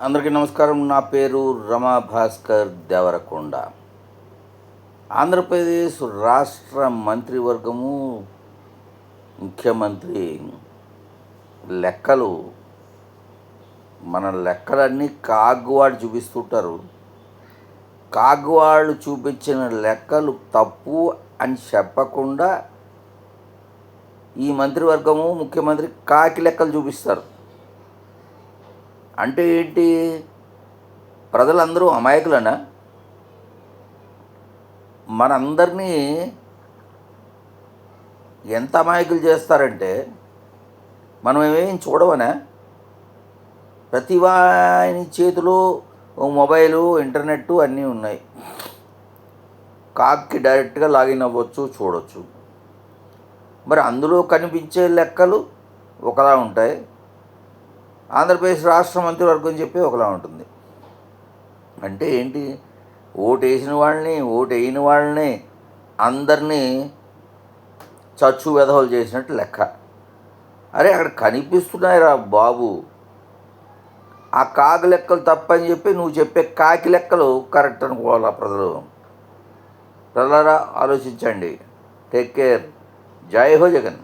అందరికీ నమస్కారం. నా పేరు రమా భాస్కర్ దేవరకొండ. ఆంధ్రప్రదేశ్ రాష్ట్ర మంత్రివర్గము, ముఖ్యమంత్రి లెక్కలు మన లెక్కలన్నీ కాగ్వాడు చూపిస్తుంటారు. కాగ్వాళ్ళు చూపించిన లెక్కలు తప్పు అని చెప్పకుండా ఈ మంత్రివర్గము, ముఖ్యమంత్రి కాకి లెక్కలు చూపిస్తారు. అంటే ఏంటి? ప్రజలందరూ అమాయకులనా? మనందరినీ ఎంత అమాయకులు చేస్తారంటే మనం ఏం చూడవనా? ప్రతి వాని చేతిలో మొబైలు, ఇంటర్నెట్ అన్నీ ఉన్నాయి. కాక్కి డైరెక్ట్గా లాగిన్ అవ్వచ్చు, చూడవచ్చు. మరి అందులో కనిపించే లెక్కలు ఒకలా ఉంటాయి, ఆంధ్రప్రదేశ్ రాష్ట్ర మంత్రివర్గం చెప్పి ఒకలా ఉంటుంది. అంటే ఏంటి? ఓటు వేసిన వాళ్ళని, ఓటు వేయని వాళ్ళని అందరినీ చచ్చు వెధవలు చేసినట్టు లెక్క. అరే అక్కడ కనిపిస్తున్నాయిరా బాబు. ఆ కాకి లెక్కలు తప్పని చెప్పి నువ్వు చెప్పే కాకి లెక్కలు కరెక్ట్ అనుకోవాలా ప్రజలు? ప్రజలారా ఆలోచించండి. Take care. జై హో జగన్.